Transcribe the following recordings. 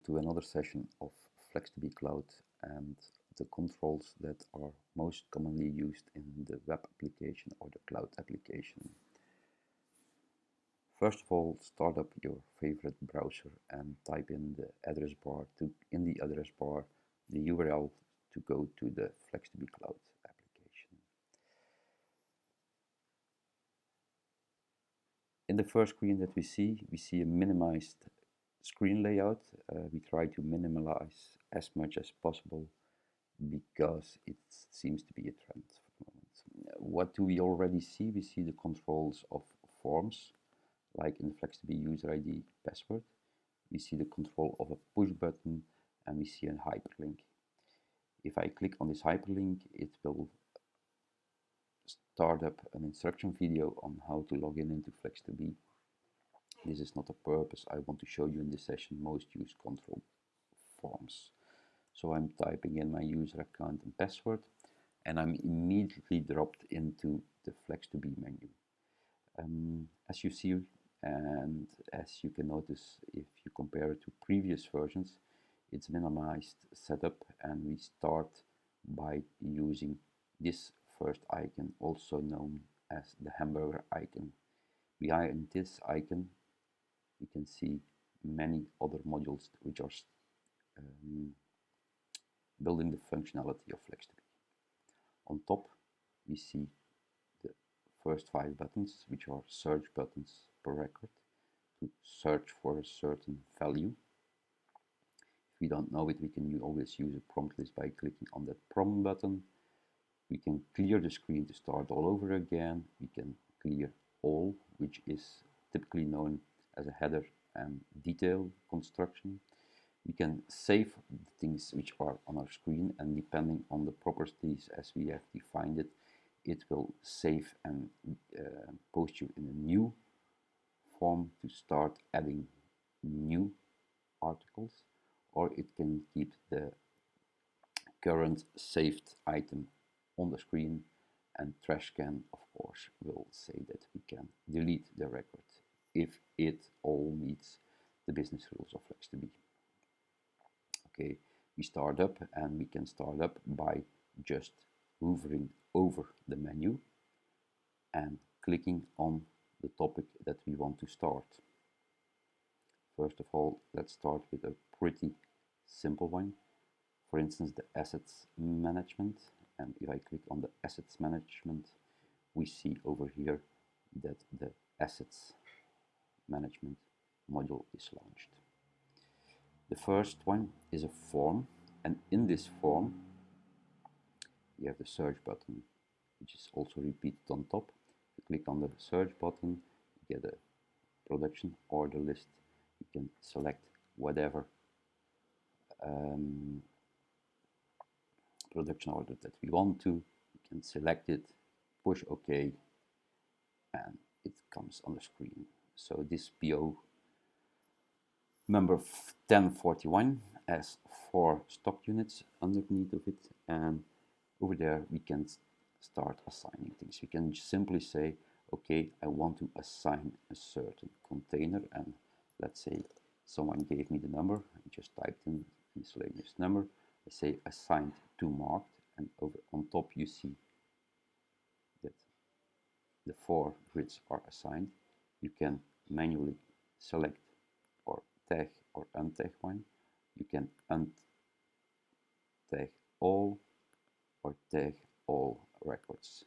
to another session of Flex2B Cloud and the controls that are most commonly used in the web application or the cloud application. First of all, start up your favorite browser and type in the address bar the URL to go to the Flex2B Cloud application. In the first screen that we see a minimized screen layout. We try to minimize as much as possible because it seems to be a trend for the moment. What do we already see? We see the controls of forms, like in the Flex2B user ID password. We see the control of a push button and we see a hyperlink. If I click on this hyperlink, it will start up an instruction video on how to log in into Flex2B. This is not a purpose. I want to show you in this session most used control forms. So I'm typing in my user account and password, and I'm immediately dropped into the Flex2B menu. As you see, and as you can notice if you compare it to previous versions, it's minimized setup, and we start by using this first icon, also known as the hamburger icon. Behind this icon you can see many other modules which are building the functionality of Flex2B. On top we see the first 5 buttons, which are search buttons per record to search for a certain value. If we don't know it, we can always use a prompt list by clicking on that prompt button. We can clear the screen to start all over again. We can clear all, which is typically known as a header and detail construction. We can save the things which are on our screen, and depending on the properties as we have defined it, it will save and post you in a new form to start adding new articles, or it can keep the current saved item on the screen, and trash can of course will say that we can delete the record if it all meets the business rules of Flex2B. Okay, we start up, and we can start up by just hovering over the menu and clicking on the topic that we want to start. First of all, let's start with a pretty simple one. For instance, the assets management. And if I click on the assets management, we see over here that the assets management module is launched. The first one is a form, and in this form you have the search button, which is also repeated on top. You click on the search button, you get a production order list. You can select whatever production order that we want to. You can select it, push OK, and it comes on the screen. So this PO number 1041 has 4 stock units underneath of it, and over there we can start assigning things. We can simply say, okay, I want to assign a certain container, and let's say someone gave me the number. I just typed in miscellaneous number. I say assigned to marked, and over on top you see that the 4 grids are assigned. You can manually select or tag or untag one. You can untag all or tag all records.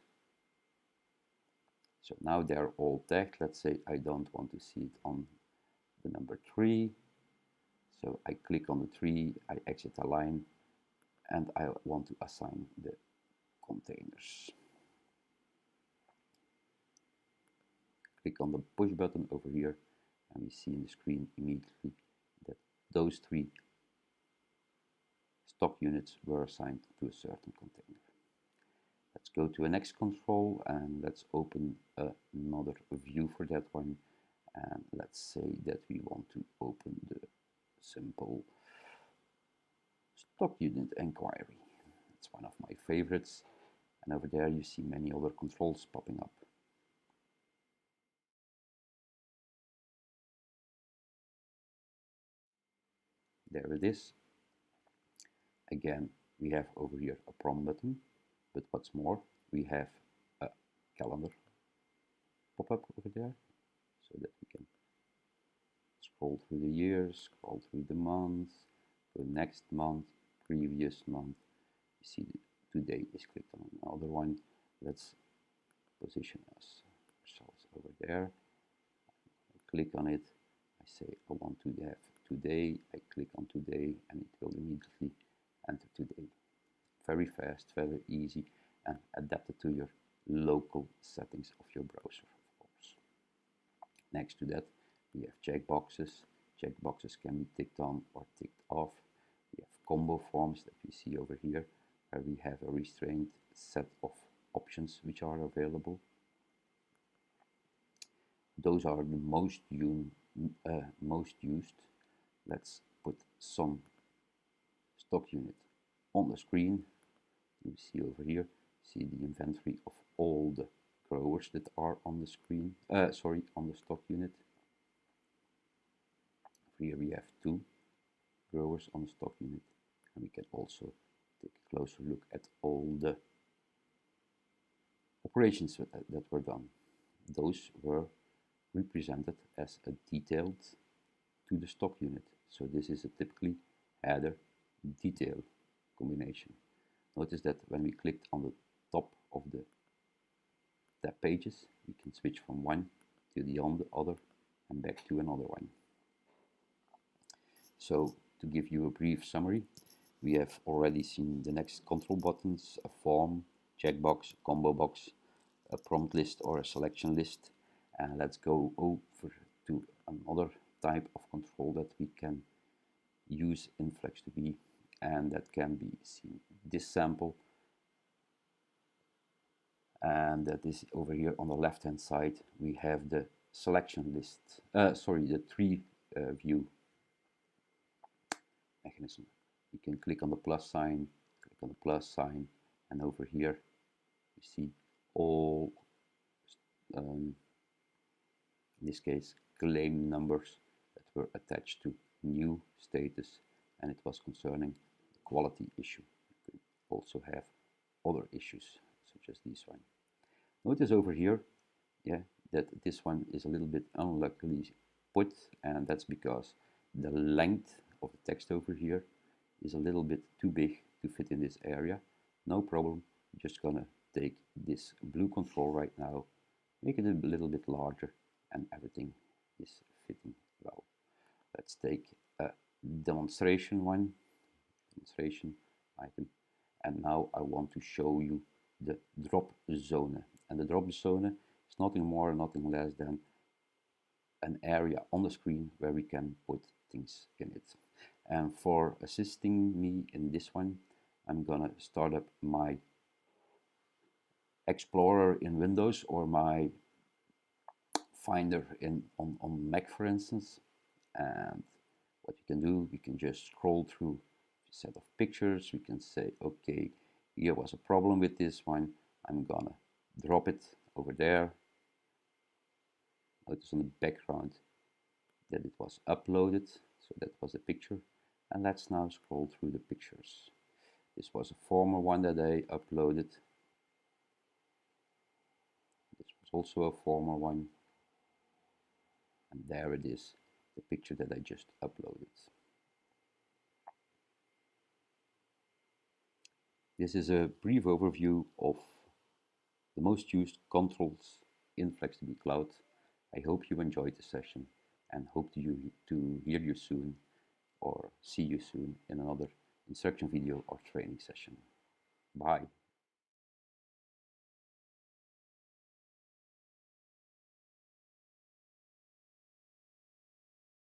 So now they're all tagged. Let's say I don't want to see it on the number 3. So I click on the 3, I exit a line, and I want to assign the containers. Click on the push button over here, and we see in the screen immediately that those 3 stock units were assigned to a certain container. Let's go to a next control, and let's open another view for that one. And let's say that we want to open the simple stock unit inquiry. It's one of my favorites, and over there you see many other controls popping up. There it is. Again, we have over here a prom button, but what's more, we have a calendar pop-up over there, so that we can scroll through the years, scroll through the months, go next month, previous month. You see today is clicked on another one. Let's position ourselves over there. I click on it. I say I want to have today. I click on today and it will immediately enter today. Very fast, very easy, and adapted to your local settings of your browser, of course. Next to that, we have checkboxes. Checkboxes can be ticked on or ticked off. We have combo forms that we see over here, where we have a restrained set of options which are available. Those are the most used. Let's put some stock unit on the screen. You see over here, see the inventory of all the growers that are on the screen, on the stock unit. Here we have 2 growers on the stock unit, and we can also take a closer look at all the operations that were done. Those were represented as a detailed to the stock unit. So this is a typically header detail combination. Notice that when we clicked on the top of the tab pages, we can switch from one to the other and back to another one. So to give you a brief summary, we have already seen the next control buttons: a form, checkbox, combo box, a prompt list or a selection list. And let's go over to another type of control that we can use in Flex2B, and that can be seen in this sample. And that is over here on the left hand side. We have the selection list, the tree view mechanism. You can click on the plus sign, and over here you see all, in this case, claim numbers that were attached to new status, and it was concerning the quality issue. You could also have other issues, such as this one. Notice over here, that this one is a little bit unluckily put, and that's because the length of the text over here is a little bit too big to fit in this area. No problem, I'm just gonna take this blue control right now, make it a little bit larger, and everything is fitting well. Let's take a demonstration item, and now I want to show you the drop zone. And the drop zone is nothing more, nothing less than an area on the screen where we can put things in it. And for assisting me in this one, I'm gonna start up my Explorer in Windows, or my Finder on Mac, for instance. And what we can do, we can just scroll through a set of pictures. We can say, okay, here was a problem with this one. I'm gonna drop it over there. Notice on the background that it was uploaded, so that was the picture. And let's now scroll through the pictures. This was a former one that I uploaded. This was also a former one. And there it is, the picture that I just uploaded. This is a brief overview of the most used controls in Flex2B Cloud. I hope you enjoyed the session, and hope to hear you soon, or see you soon in another instruction video or training session. Bye.